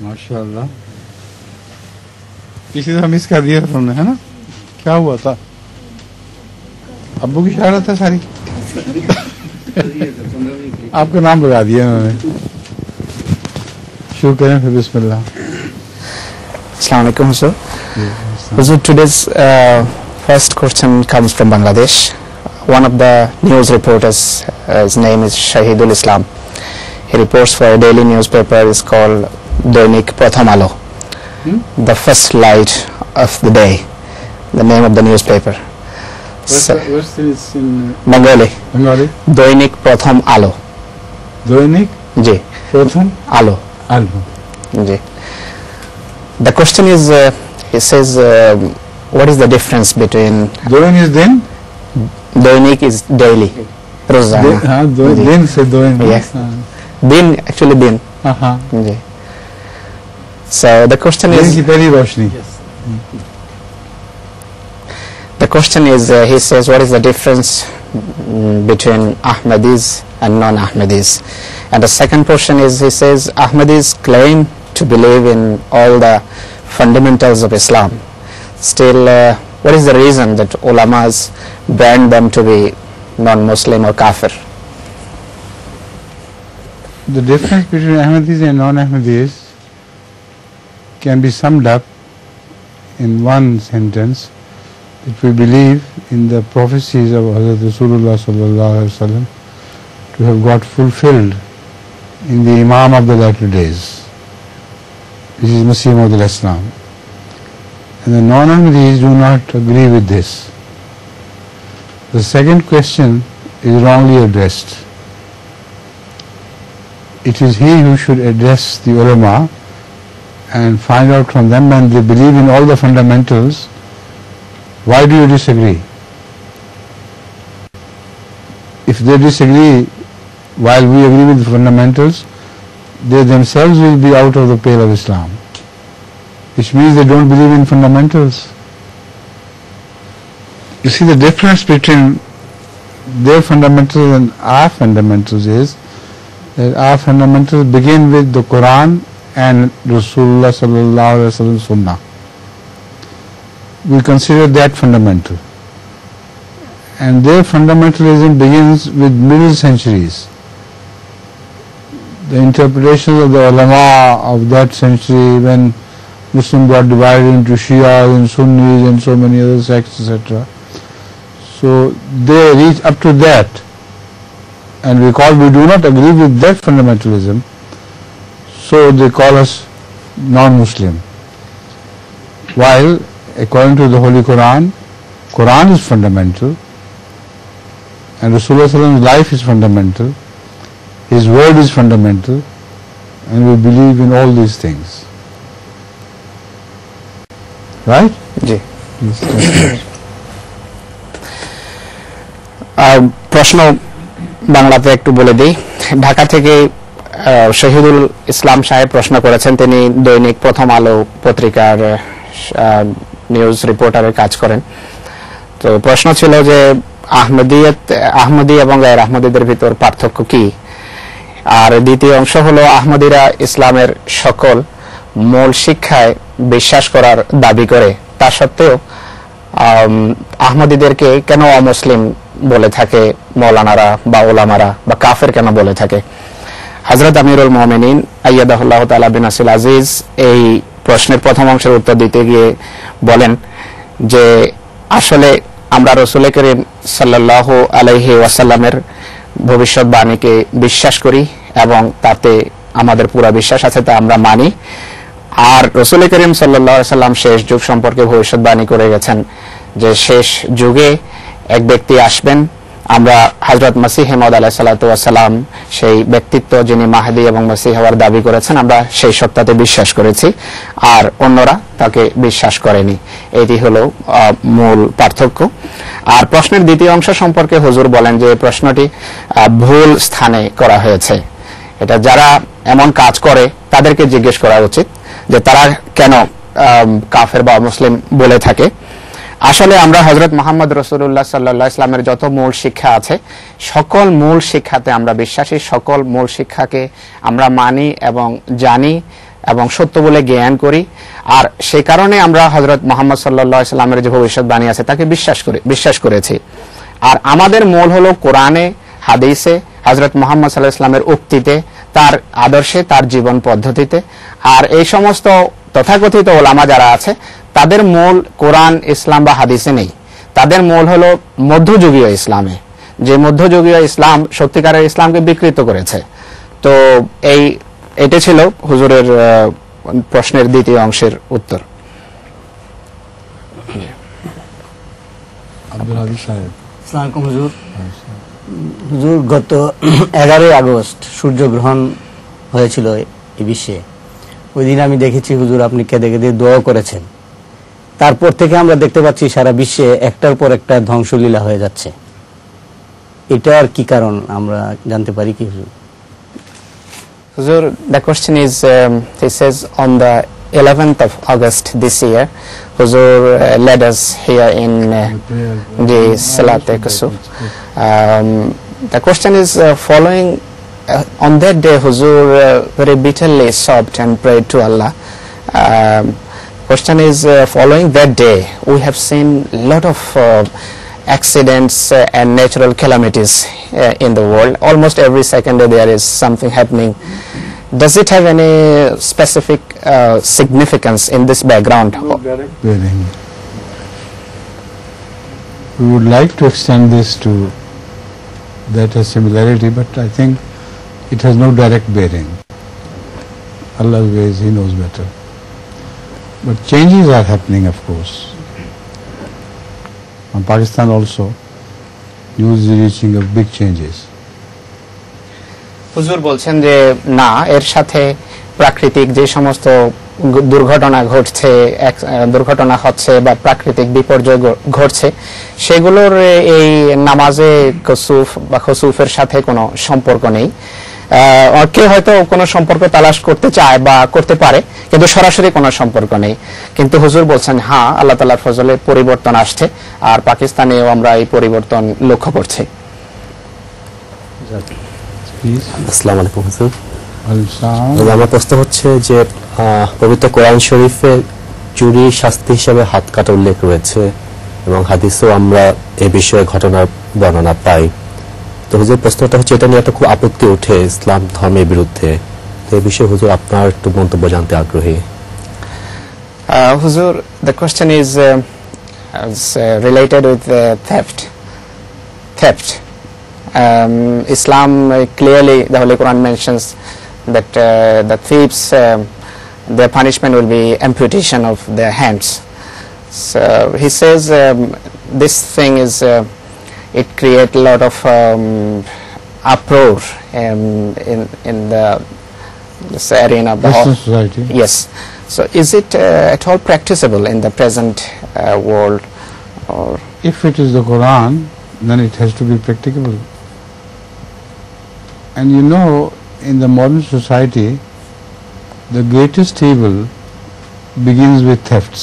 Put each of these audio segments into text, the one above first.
माशाल्लाह किसी तरह मिस कर दिया तुमने, है ना? क्या हुआ था? अब्बू की शरारत है सारी। आपका नाम बता दिया उन्होंने। शुरू करें फिर बिस्मिल्लाह। Assalamu alaikum, sir. So today's first question comes from Bangladesh. One of the news reporters, his name is Shahidul Islam. He reports for a daily newspaper. It's called Doinik Pratham Alo, the first light of the day. The name of the newspaper. What's this in Bengali. Bengali? Doinik Pratham Alo. Doinik Ji. Pratham Alo. Alo. Ji. The question is, he says, what is the difference between Doin is din? Doinik is daily. Rozana. हाँ दिन से दोइन। Yes. Bin actually bin. Ji. So the question दिन is. की पहली रोशनी। The question is, he says, what is the difference between Ahmadis and non-Ahmadis? And the second portion is, he says, Ahmadis claim to believe in all the fundamentals of Islam. Still, what is the reason that ulamas brand them to be non-Muslim or kafir? The difference between Ahmadis and non-Ahmadis can be summed up in one sentence, that we believe in the prophecies of Hadhrat Rasulullah sallallahu alaihi wasallam to have got fulfilled in the Imam of the latter days, which is Masih Islam. And the non-Ahmadis do not agree with this. The second question is wrongly addressed. It is he who should address the ulama and find out from them, when they believe in all the fundamentals, why do you disagree? If they disagree while we agree with the fundamentals, they themselves will be out of the pale of Islam, which means they don't believe in fundamentals. You see, the difference between their fundamentals and our fundamentals is that our fundamentals begin with the Quran and Rasulullah sallallahu alaihi wasallam Sunnah. We consider that fundamental. And their fundamentalism begins with middle centuries. The interpretations of the ulama of that century, when Muslims got divided into Shias and Sunnis and so many other sects, etc. So they reach up to that. And because we do not agree with that fundamentalism, so they call us non-Muslim. While according to the Holy Quran, Quran is fundamental, and Rasulullah's life is fundamental, his word is fundamental, and we believe in all these things. Right? Ji. প্রশ্ন বাংলাতে একটু বলে দিই। ঢাকা থেকে শহীদুল ইসলাম সাহেব প্রশ্ন করেছেন। তিনি দৈনিক প্রথম আলো পত্রিকার নিউজ রিপোর্টারের কাজ করেন। তো প্রশ্ন ছিল যে আহমদী এবং গায়র আহমদীদের ভিতর পার্থক্য কি, আর দ্বিতীয় অংশ হলো আহমদীরা ইসলামের সকল মূল শিক্ষায় বিশ্বাস করার দাবি করে, তা সত্ত্বেও আহমদীদেরকে কেন অমুসলিম বলে থাকে মৌলানারা বা ওলামারা, বা কাফের কেন বলে থাকে। হযরত আমিরুল মুমিনিন আইয়াদাহুল্লাহু তাআলা বিনাসিল আজিজ এই প্রশ্নের প্রথম অংশের উত্তর দিতে গিয়ে বলেন যে আসলে আমরা রাসূল করিম সাল্লাল্লাহু আলাইহি ওয়াসাল্লামের ভবিষ্যৎবাণীকে বিশ্বাস করি এবং তাতে আমাদের পুরো বিশ্বাস আছে, তা আমরা মানি। আর রাসূল করিম সাল্লাল্লাহু আলাইহি ওয়াসাল্লাম শেষ যুগ সম্পর্কে ভবিষ্যৎবাণী করে গেছেন যে শেষ যুগে এক ব্যক্তি আসবেন। আমরা হযরত মাসিহ মাউদ আলাইহিস সালাতু ওয়াস সালাম সেই ব্যক্তিত্ব যিনি মাহদী এবং মাসিহ হওয়ার দাবি করেছেন, আমরা সেই সত্যতে বিশ্বাস করেছি, আর অন্যরা তাকে বিশ্বাস করেনি। এটি হলো মূল পার্থক্য। আর প্রশ্নের দ্বিতীয় অংশ সম্পর্কে হুজুর বলেন যে প্রশ্নটি ভুল স্থানে করা হয়েছে। এটা যারা এমন কাজ করে তাদেরকে জিজ্ঞেস করা উচিত যে তারা কেন কাফের বা মুসলিম বলে থাকে। আসলে আমরা হযরত মুহাম্মদ রাসূলুল্লাহ সাল্লাল্লাহু আলাইহি ওয়াসাল্লামের যত মূল শিক্ষা আছে সকল মূল শিক্ষাতে আমরা বিশ্বাসী, সকল মূল শিক্ষাকে আমরা মানি এবং জানি এবং সত্য বলে জ্ঞান করি। আর সেই কারণে আমরা হযরত মুহাম্মদ সাল্লাল্লাহু আলাইহি ওয়াসাল্লামের যে ভবিষ্যৎবাণী আছে তাকে বিশ্বাস করেছি। আর আমাদের মূল হলো কোরআনে, হাদিসে, হযরত মুহাম্মদ সাল্লাল্লাহু আলাইহি ওয়াসাল্লামের উক্তিতে, তার আদর্শে, তার জীবন পদ্ধতিতে। আর এই সমস্ত তথাকথিত ওলামা যারা আছে তাদের মূল কোরআন, ইসলাম বা হাদিসে নেই, তাদের মূল হলো মধ্যযুগীয় ইসলামে, যে মধ্যযুগীয় ইসলাম সত্যিকারের ইসলামকে বিকৃত করেছে। তো এটা ছিল হুজুরের প্রশ্নের দ্বিতীয় অংশের উত্তর। হুজুর, গত 11 আগস্ট সূর্যগ্রহণ হয়েছিল এই বিশ্বে। ওই দিন আমি দেখেছি হুজুর আপনি কেঁদে কেঁদে দোয়া করেছেন। তারপর থেকে আমরা দেখতে পাচ্ছি সারা বিশ্বে একটার পর একটা ধ্বংসলীলা হয়ে যাচ্ছে। এটার কি কারণ আমরা জানতে পারি কি হুজুর? Huzur, the question is, he says on the 11th of August this year, Huzur led us here in the Salat Kusuf. The question is following, on that day Huzur very bitterly sobbed and prayed to Allah. Question is, following that day we have seen a lot of accidents and natural calamities in the world. Almost every second there is something happening. Does it have any specific significance in this background? We would like to extend this to that has similarity, but I think it has no direct bearing. Allah's ways, He knows better. But changes are happening, of course. In Pakistan also, news is reaching of big changes. হুজুর বলছেন যে না, এর সাথে প্রাকৃতিক যে সমস্ত দুর্ঘটনা হচ্ছে বা প্রাকৃতিক বিপর্যয় ঘটছে সেগুলোর এই নামাজে কুসুফ বা খুসুফের সাথে কোনো সম্পর্ক নেই। কেউ হয়তো কোনো সম্পর্ক তালাশ করতে চায় বা করতে পারে, কিন্তু সরাসরি কোনো সম্পর্ক নেই। কিন্তু হুজুর বলছেন হ্যাঁ, আল্লাহ তাআলার ফজলে পরিবর্তন আসছে, আর পাকিস্তানেও আমরা এই পরিবর্তন লক্ষ্য করছি। আসসালামু আলাইকুম হুজুর। আমার প্রশ্ন হচ্ছে যে পবিত্র কোরআন শরীফে চুরি শাস্তি হিসেবে হাত কাটা উল্লেখ রয়েছে এবং হাদিসেও আমরা এই বিষয়ে ঘটনার বর্ণনা পাই। তো হুজুর প্রশ্নটা হচ্ছে, এটা নিয়ে একটা খুব আপত্তি ওঠে ইসলাম ধর্মের বিরুদ্ধে। তো এই বিষয়ে হুজুর আপনার একটু মন্তব্য জানতে আগ্রহী। হুজুর, the question is related with theft. Islam clearly, the Holy Quran mentions that the thieves, their punishment will be amputation of their hands. So he says this thing is it creates a lot of uproar in this arena of the society. Yes. So is it at all practicable in the present world? Or if it is the Quran, then it has to be practicable. And you know, in the modern society, the greatest evil begins with thefts.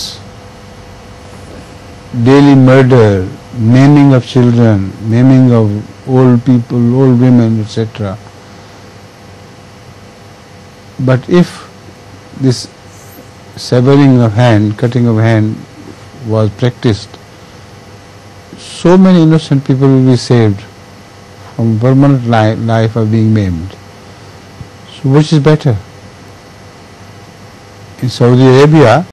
Daily murder, maiming of children, maiming of old people, old women, etc. But if this severing of hand, cutting of hand was practiced, so many innocent people will be saved from permanent life of being maimed. So which is better? In Saudi Arabia,